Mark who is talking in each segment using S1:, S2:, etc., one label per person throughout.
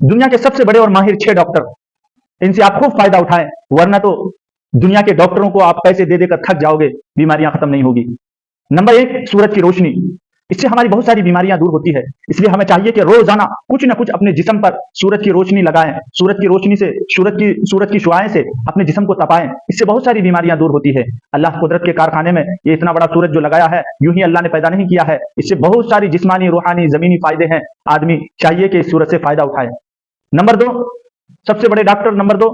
S1: दुनिया के सबसे बड़े और माहिर 6 डॉक्टर, इनसे आप खूब फायदा उठाएं, वरना तो दुनिया के डॉक्टरों को आप पैसे दे देकर थक जाओगे, बीमारियां खत्म नहीं होगी। नंबर 1, सूरज की रोशनी। इससे हमारी बहुत सारी बीमारियां दूर होती है। इसलिए हमें चाहिए कि रोजाना कुछ ना कुछ अपने जिस्म पर सूरज की रोशनी लगाएं। सूरज की रोशनी से, सूरज की शुआएं से अपने जिस्म को तपाएं। इससे बहुत सारी बीमारियां दूर होती है। अल्लाह कुदरत के कारखाने में ये इतना बड़ा सूरज जो लगाया है, यूं ही अल्लाह ने पैदा नहीं किया है। इससे बहुत सारी जिस्मानी, रूहानी, जमीनी फायदे हैं। आदमी चाहिए कि इस सूरज से फायदा उठाए। नंबर 2, सबसे बड़े डॉक्टर, नंबर 2,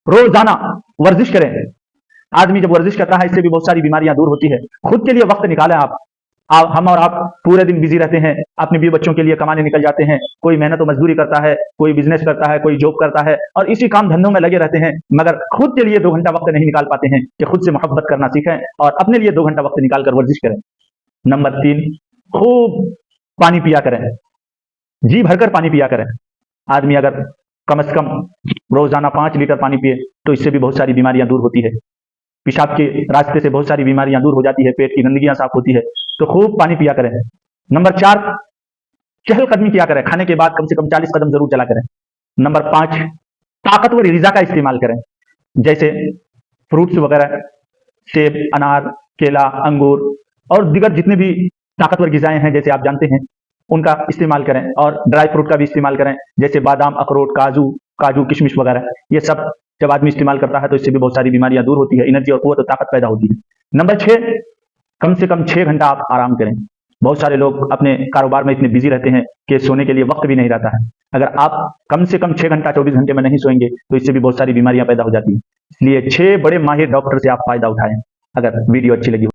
S1: रोजाना वर्जिश करें। आदमी जब वर्जिश करता है, इससे भी बहुत सारी बीमारियां दूर होती है। खुद के लिए वक्त निकालें आप। हम और आप पूरे दिन बिजी रहते हैं, अपने बीवी बच्चों के लिए कमाने निकल जाते हैं। कोई मेहनत और मजदूरी करता है, कोई बिजनेस करता है, कोई जॉब करता है, और इसी काम धंधों में लगे रहते हैं, मगर खुद के लिए 2 घंटा वक्त नहीं निकाल पाते हैं कि खुद से मोहब्बत करना सीखें और अपने लिए 2 घंटा वक्त निकालकर वर्जिश करें। नंबर 3, खूब पानी पिया करें, जी भरकर पानी पिया करें। आदमी अगर कम से कम रोजाना 5 लीटर पानी पिए तो इससे भी बहुत सारी बीमारियां दूर होती है। पेशाब के रास्ते से बहुत सारी बीमारियां दूर हो जाती है, पेट की गंदगियां साफ होती है, तो खूब पानी पिया करें। नंबर 4, चहलकदमी किया करें, खाने के बाद कम से कम 40 कदम जरूर चला करें। नंबर 5, ताकतवर ग़िज़ा का इस्तेमाल करें, जैसे फ्रूट्स वगैरह, सेब, अनार, केला, अंगूर और दीगर जितने भी ताकतवर ग़िज़ाएं हैं, जैसे आप जानते हैं, उनका इस्तेमाल करें। और ड्राई फ्रूट का भी इस्तेमाल करें, जैसे बादाम, अखरोट, काजू, किशमिश वगैरह। ये सब जब आदमी इस्तेमाल करता है तो इससे भी बहुत सारी बीमारियां दूर होती है, एनर्जी और कुव्वत और ताकत पैदा होती है। नंबर 6, कम से कम 6 घंटा आप आराम करें। बहुत सारे लोग अपने कारोबार में इतने बिजी रहते हैं कि सोने के लिए वक्त भी नहीं रहता है। अगर आप कम से कम 6 घंटा 24 घंटे में नहीं सोएंगे तो इससे भी बहुत सारी बीमारियां पैदा हो जाती हैं। इसलिए 6 बड़े माहिर डॉक्टर से आप फायदा उठाएं। अगर वीडियो अच्छी लगी हो